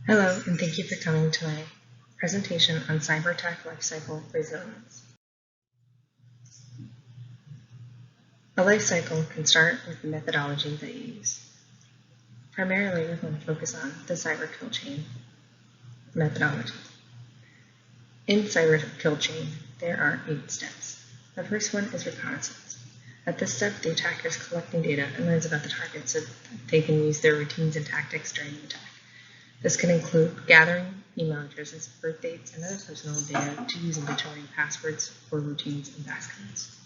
Hello, and thank you for coming to my presentation on Cyberattack Lifecycle Resilience. A lifecycle can start with the methodology that you use. Primarily, we're going to focus on the cyber kill chain methodology. In cyber kill chain, there are 8 steps. The first one is reconnaissance. At this step, the attacker is collecting data and learns about the target so that they can use their routines and tactics during the attack. This can include gathering email addresses, birth dates, and other personal data to use in determining passwords or routines and passcodes.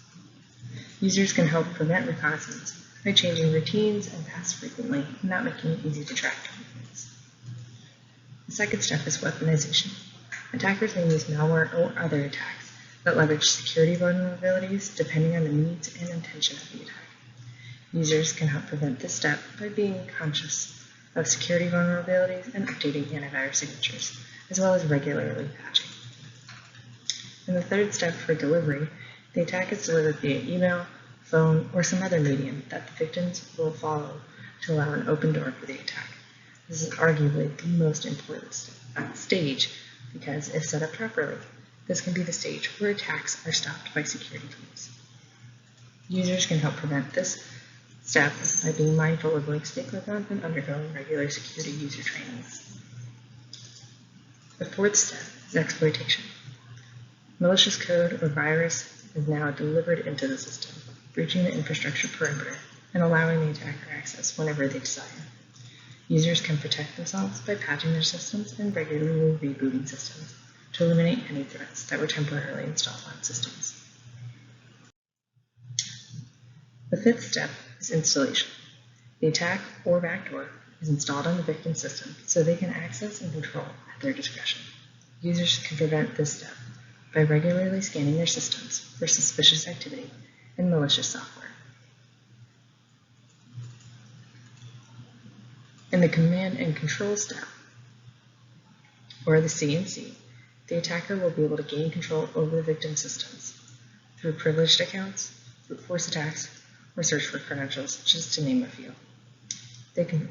Users can help prevent reconnaissance by changing routines and tasks frequently and not making it easy to track targets. The second step is weaponization. Attackers may use malware or other attacks that leverage security vulnerabilities depending on the needs and intention of the attack. Users can help prevent this step by being conscious of security vulnerabilities and updating antivirus signatures, as well as regularly patching. In the third step for delivery, the attack is delivered via email, phone, or some other medium that the victims will follow to allow an open door for the attack. This is arguably the most important stage because if set up properly, this can be the stage where attacks are stopped by security tools. Users can help prevent this step by being mindful of links they click on and undergoing regular security user trainings. The fourth step is exploitation. Malicious code or virus is now delivered into the system, breaching the infrastructure perimeter and allowing the attacker access whenever they desire. Users can protect themselves by patching their systems and regularly rebooting systems to eliminate any threats that were temporarily installed on systems. The fifth step is installation. The attack or backdoor is installed on the victim system so they can access and control at their discretion. Users can prevent this step by regularly scanning their systems for suspicious activity and malicious software. In the command and control step, or the CNC, the attacker will be able to gain control over the victim systems through privileged accounts, brute force attacks, or search for credentials, just to name a few. You can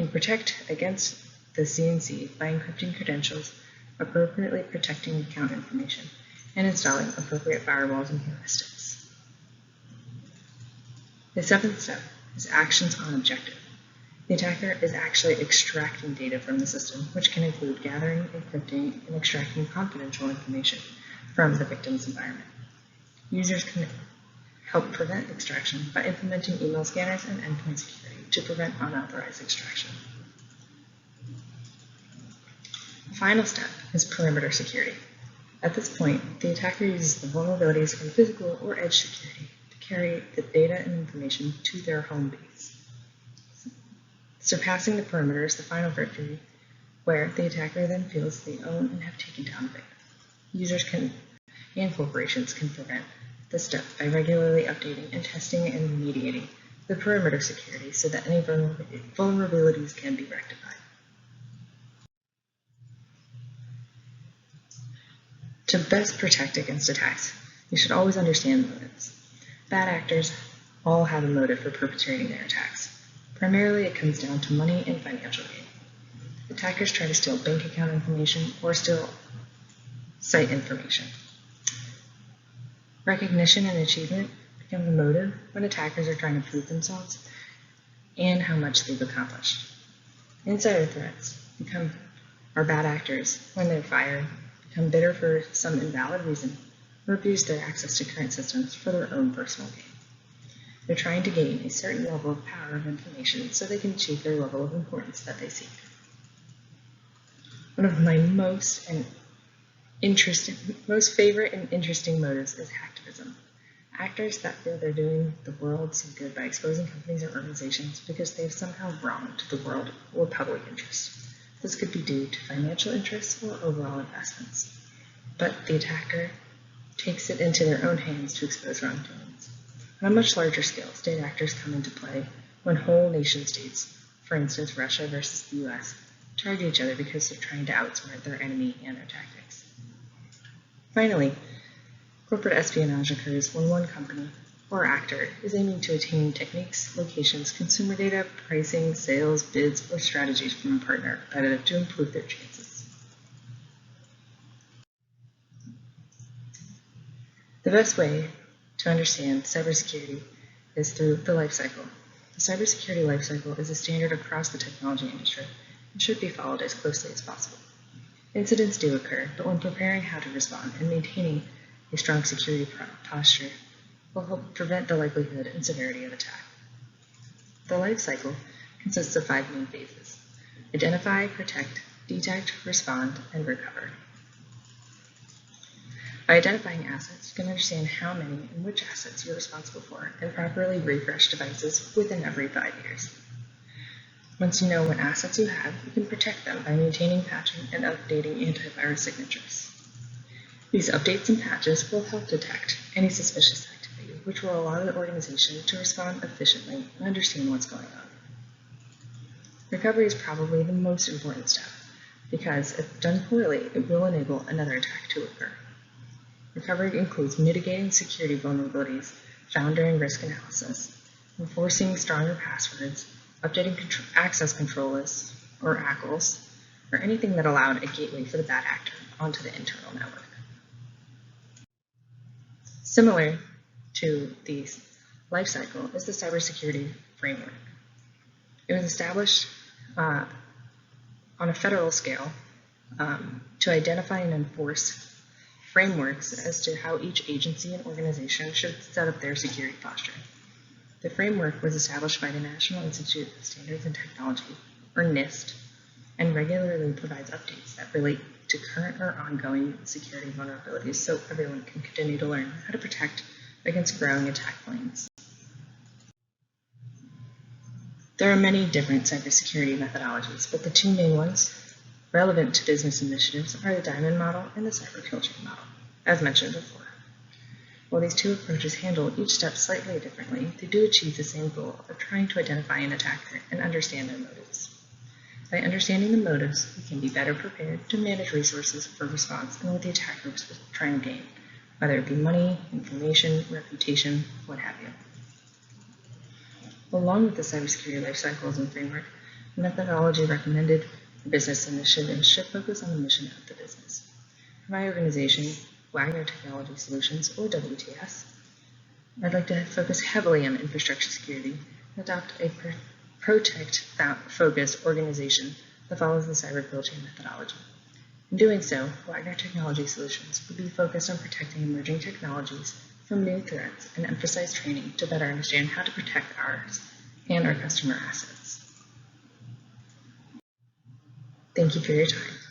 protect against the CNC by encrypting credentials, appropriately protecting account information, and installing appropriate firewalls and heuristics. The seventh step is actions on objective. The attacker is actually extracting data from the system, which can include gathering, encrypting, and extracting confidential information from the victim's environment. Users can help prevent extraction by implementing email scanners and endpoint security to prevent unauthorized extraction. The final step is perimeter security. At this point, the attacker uses the vulnerabilities in physical or edge security to carry the data and information to their home base. Surpassing the perimeter is the final victory, where the attacker then feels they own and have taken down the victim. Users and corporations can prevent this step by regularly updating and testing and remediating the perimeter security so that any vulnerabilities can be rectified. To best protect against attacks, you should always understand motives. Bad actors all have a motive for perpetrating their attacks. Primarily, it comes down to money and financial gain. Attackers try to steal bank account information or steal site information. Recognition and achievement become the motive when attackers are trying to prove themselves and how much they've accomplished. Insider threats are bad actors when they're fired, become bitter for some invalid reason, or abuse their access to current systems for their own personal gain. They're trying to gain a certain level of power of information so they can achieve their level of importance that they seek. One of my most favorite and interesting motives is hacktivism. Actors that feel they're doing the world some good by exposing companies or organizations because they have somehow wronged the world or public interest. This could be due to financial interests or overall investments. But the attacker takes it into their own hands to expose wrongdoings. On a much larger scale, state actors come into play when whole nation states, for instance Russia versus the US, target each other because they're trying to outsmart their enemy and their tactics. Finally, corporate espionage occurs when one company or actor is aiming to attain techniques, locations, consumer data, pricing, sales, bids, or strategies from a partner or competitor to improve their chances. The best way to understand cybersecurity is through the life cycle. The cybersecurity life cycle is a standard across the technology industry and should be followed as closely as possible. Incidents do occur, but when preparing how to respond and maintaining a strong security posture will help prevent the likelihood and severity of attack. The life cycle consists of 5 main phases: identify, protect, detect, respond, and recover. By identifying assets, you can understand how many and which assets you're responsible for and properly refresh devices within every 5 years. Once you know what assets you have, you can protect them by maintaining, patching, and updating antivirus signatures. These updates and patches will help detect any suspicious activity, which will allow the organization to respond efficiently and understand what's going on. Recovery is probably the most important step, because if done poorly, it will enable another attack to occur. Recovery includes mitigating security vulnerabilities found during risk analysis, enforcing stronger passwords, updating access control lists, or ACLs, or anything that allowed a gateway for the bad actor onto the internal network. Similar to the life cycle is the cybersecurity framework. It was established on a federal scale to identify and enforce frameworks as to how each agency and organization should set up their security posture. The framework was established by the National Institute of Standards and Technology, or NIST, and regularly provides updates that relate to current or ongoing security vulnerabilities so everyone can continue to learn how to protect against growing attack claims. There are many different cybersecurity methodologies, but the 2 main ones relevant to business initiatives are the diamond model and the cyber kill chain model, as mentioned before. While these 2 approaches handle each step slightly differently, they do achieve the same goal of trying to identify an attacker and understand their motives. By understanding the motives, we can be better prepared to manage resources for response and what the attacker was trying to gain, whether it be money, information, reputation, what have you. Along with the cybersecurity life cycles and framework, the methodology recommended for business initiatives should focus on the mission of the business. For my organization, Wagner Technology Solutions, or WTS, I'd like to focus heavily on infrastructure security and adopt a protect-focused organization that follows the cyber kill chain methodology. In doing so, Wagner Technology Solutions will be focused on protecting emerging technologies from new threats and emphasize training to better understand how to protect ours and our customer assets. Thank you for your time.